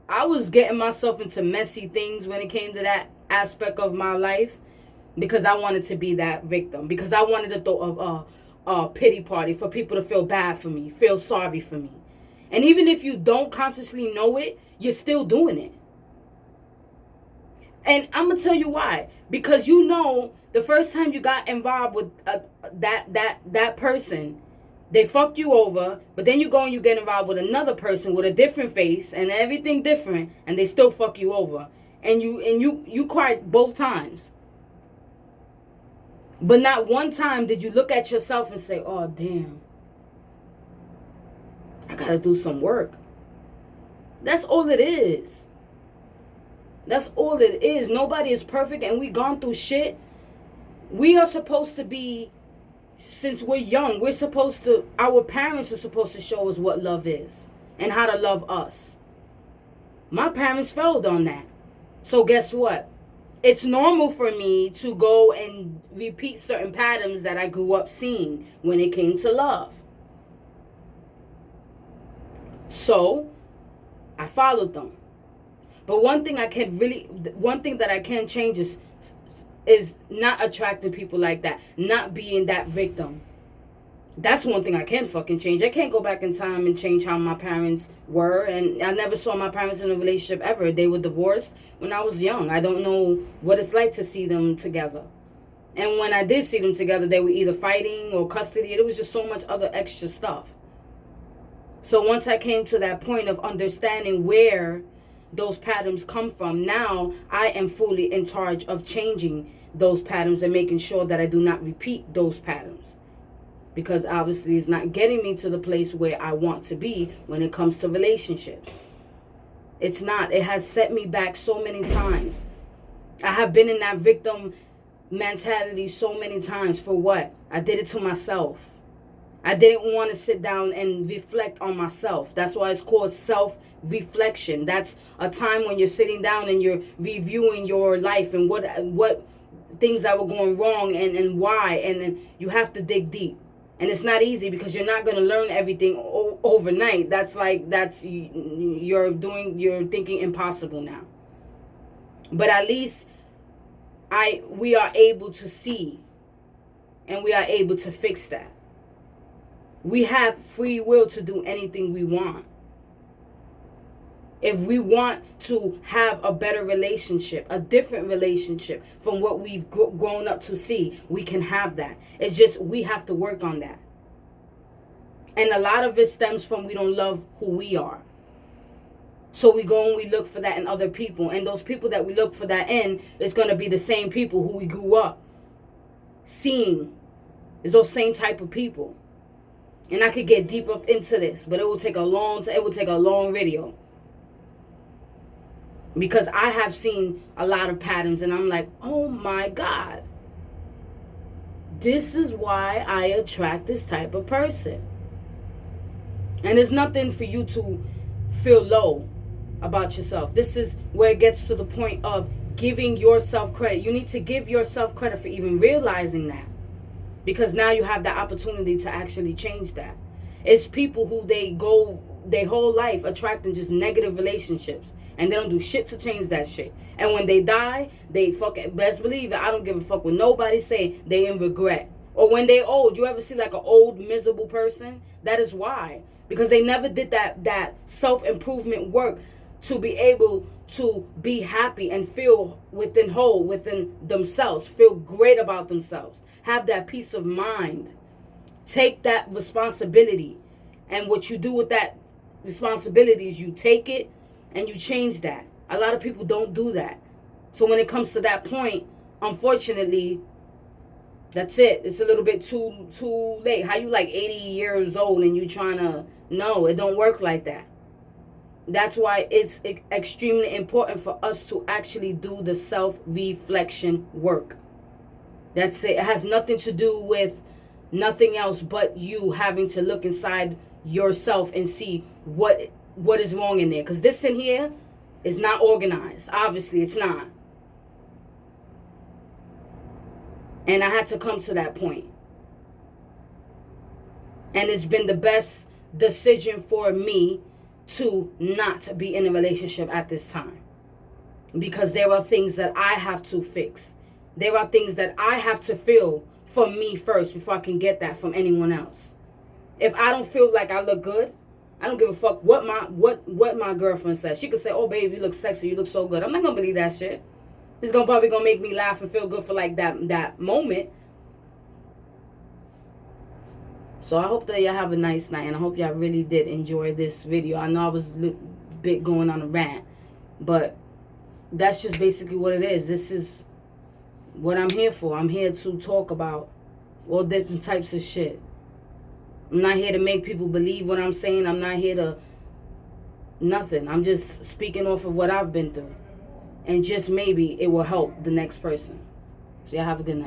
I was getting myself into messy things when it came to that aspect of my life because I wanted to be that victim. Because I wanted to throw a pity party for people to feel bad for me, feel sorry for me. And even if you don't consciously know it, you're still doing it. And I'm gonna tell you why. Because you know, the first time you got involved with that person, they fucked you over. But then you go and you get involved with another person with a different face and everything different, and they still fuck you over. And you cried both times. But not one time did you look at yourself and say, "Oh damn, I gotta do some work." That's all it is. That's all it is. Nobody is perfect, and we gone through shit. We are supposed to be, since we're young, our parents are supposed to show us what love is and how to love us. My parents failed on that. So guess what? It's normal for me to go and repeat certain patterns that I grew up seeing when it came to love. So I followed them. But one thing that I can change is not attracting people like that, not being that victim. That's one thing I can fucking change. I can't go back in time and change how my parents were, and I never saw my parents in a relationship ever. They were divorced when I was young. I don't know what it's like to see them together. And when I did see them together, they were either fighting or custody. It was just so much other extra stuff. So once I came to that point of understanding where those patterns come from, now I am fully in charge of changing those patterns and making sure that I do not repeat those patterns. Because obviously it's not getting me to the place where I want to be when it comes to relationships. It's not. It has set me back so many times. I have been in that victim mentality so many times. For what? I did it to myself. I didn't want to sit down and reflect on myself. That's why it's called self-reflection. That's a time when you're sitting down and you're reviewing your life and what things that were going wrong and why. And then you have to dig deep. And it's not easy because you're not going to learn everything overnight. You're thinking impossible now. But at least we are able to see and we are able to fix that. We have free will to do anything we want. If we want to have a better relationship, a different relationship from what we've grown up to see, we can have that. It's just we have to work on that. And a lot of it stems from we don't love who we are. So we go and we look for that in other people. And those people that we look for that in is going to be the same people who we grew up seeing. It's those same type of people. And I could get deep up into this, but it will take a long video. Because I have seen a lot of patterns and I'm like, oh my God. This is why I attract this type of person. And there's nothing for you to feel low about yourself. This is where it gets to the point of giving yourself credit. You need to give yourself credit for even realizing that. Because now you have the opportunity to actually change that. It's people who they go their whole life attracting just negative relationships. And they don't do shit to change that shit. And when they die, they fucking, best believe it, I don't give a fuck what nobody say, they in regret. Or when they old, you ever see like an old miserable person? That is why. Because they never did that self-improvement work to be able to be happy and feel within themselves, feel great about themselves, have that peace of mind, take that responsibility. And what you do with that responsibility is you take it and you change that. A lot of people don't do that. So when it comes to that point, unfortunately, that's it. It's a little bit too late. How you like 80 years old and you trying to... No, it don't work like that. That's why it's extremely important for us to actually do the self-reflection work. That's it. It has nothing to do with nothing else but you having to look inside yourself and see what is wrong in there. Because this in here is not organized. Obviously, it's not. And I had to come to that point. And it's been the best decision for me to not be in a relationship at this time. Because there are things that I have to fix. There are things that I have to feel for me first before I can get that from anyone else. If I don't feel like I look good, I don't give a fuck what my girlfriend says. She could say, "Oh, babe, you look sexy. You look so good." I'm not gonna believe that shit. It's probably gonna make me laugh and feel good for like that moment. So I hope that y'all have a nice night, and I hope y'all really did enjoy this video. I know I was a bit going on a rant, but that's just basically what it is. This is what I'm here for. I'm here to talk about all different types of shit. I'm not here to make people believe what I'm saying. I'm not here to nothing. I'm just speaking off of what I've been through. And just maybe it will help the next person. So y'all have a good night.